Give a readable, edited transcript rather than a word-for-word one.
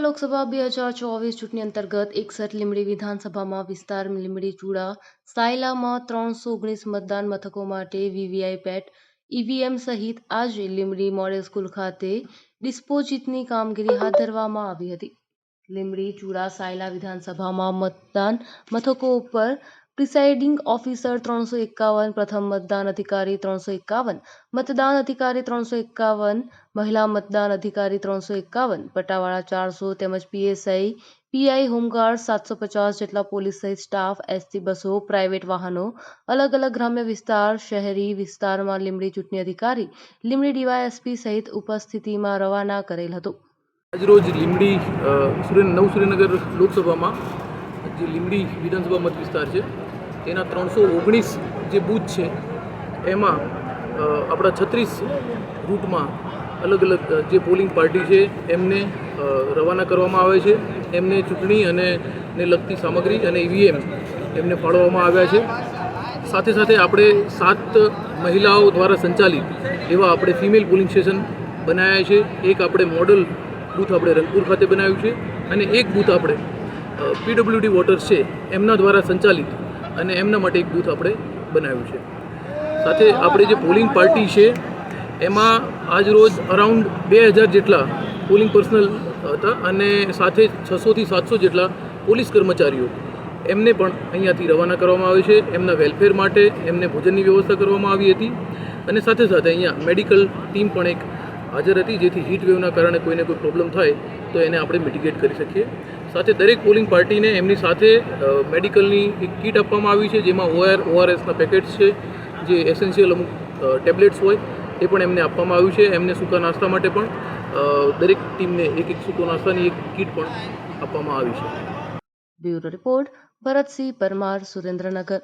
લોકસભા 2024 ચૂંટણી અંતર્ગત 61 લીંબડી વિધાનસભામાં વિસ્તાર લીંબડી ચુડા સાયલામાં 319 મતદાન મથકો માટે વીવીઆઈપેટ ઈવીએમ સહિત આજે લીંબડી મોડેલ સ્કૂલ ખાતે ડિસ્પોઝિટની કામગીરી હાથ ધરવામાં આવી હતી. લીંબડી ચુડા સાયલા વિધાનસભામાં મતદાન મથકો ઉપર પ્રિસાઇડિંગ ઓફિસર 351, પ્રથમ મતદાન અધિકારી 351, મતદાન અધિકારી 351, મહિલા મતદાન અધિકારી 351, પટાવાળા 400 તેમજ પીએસઆઈ, પીઆઈ, હોમગાર્ડ 750 જેટલા પોલીસ સહિત સ્ટાફ, એસટી બસો, પ્રાઇવેટ વાહનો અલગ અલગ ગ્રામ્ય વિસ્તાર, શહેરી વિસ્તારમાં લીંબડી ચૂંટણી અધિકારી, લીંબડી ડીવાયએસપી સહિત ઉપસ્થિતિમાં રવાના કરેલ હતો. આજરોજ લીંબડી સુરેન્દ્રનગર લોકસભામાં જે લીંબડી વિધાનસભા મત વિસ્તાર છે તેના 319 જે બૂથ છે એમાં આપણા 36 રૂટમાં અલગ અલગ જે પોલિંગ પાર્ટી છે એમને રવાના કરવામાં આવે છે. એમને ચૂંટણી અને લગતી સામગ્રી અને ઈવીએમ એમને ફાળવવામાં આવ્યા છે. સાથે સાથે આપણે 7 મહિલાઓ દ્વારા સંચાલિત એવા આપણે ફિમેલ પોલિંગ સ્ટેશન બનાવ્યા છે. એક આપણે મોડલ બૂથ આપણે રંગપુર ખાતે બનાવ્યું છે અને એક બૂથ આપણે પીડબ્લ્યુડી વોટર્સ છે એમના દ્વારા સંચાલિત અને એમના માટે એક બૂથ આપણે બનાવ્યું છે. સાથે આપણે જે પોલિંગ પાર્ટી છે એમાં આજ રોજ અરાઉન્ડ 2000 જેટલા પોલિંગ પર્સનલ હતા અને સાથે 600 થી 700 જેટલા પોલીસ કર્મચારીઓ એમને પણ અહીંયાથી રવાના કરવામાં આવે છે. એમના વેલફેર માટે એમને ભોજનની વ્યવસ્થા કરવામાં આવી હતી અને સાથે સાથે અહીંયા મેડિકલ ટીમ પણ એક હાજર હતી, જેથી હીટ વેવના કારણે કોઈને કોઈ પ્રોબ્લેમ થાય તો એને આપણે મિટિગેટ કરી શકીએ. સાથે દરેક પોલિંગ પાર્ટીને એમની સાથે મેડિકલની એક કીટ આપવામાં આવી છે, જેમાં ઓઆરએસના પેકેટ્સ છે, જે એસેન્શિયલ અમુક ટેબ્લેટ્સ હોય એ પણ એમને આપવામાં આવ્યું છે. એમને સૂકા નાસ્તા માટે પણ દરેક ટીમને એક સૂકો નાસ્તાની એક કીટ પણ આપવામાં આવી છે. Bureau report Bharatsinh Parmar, Surendranagar.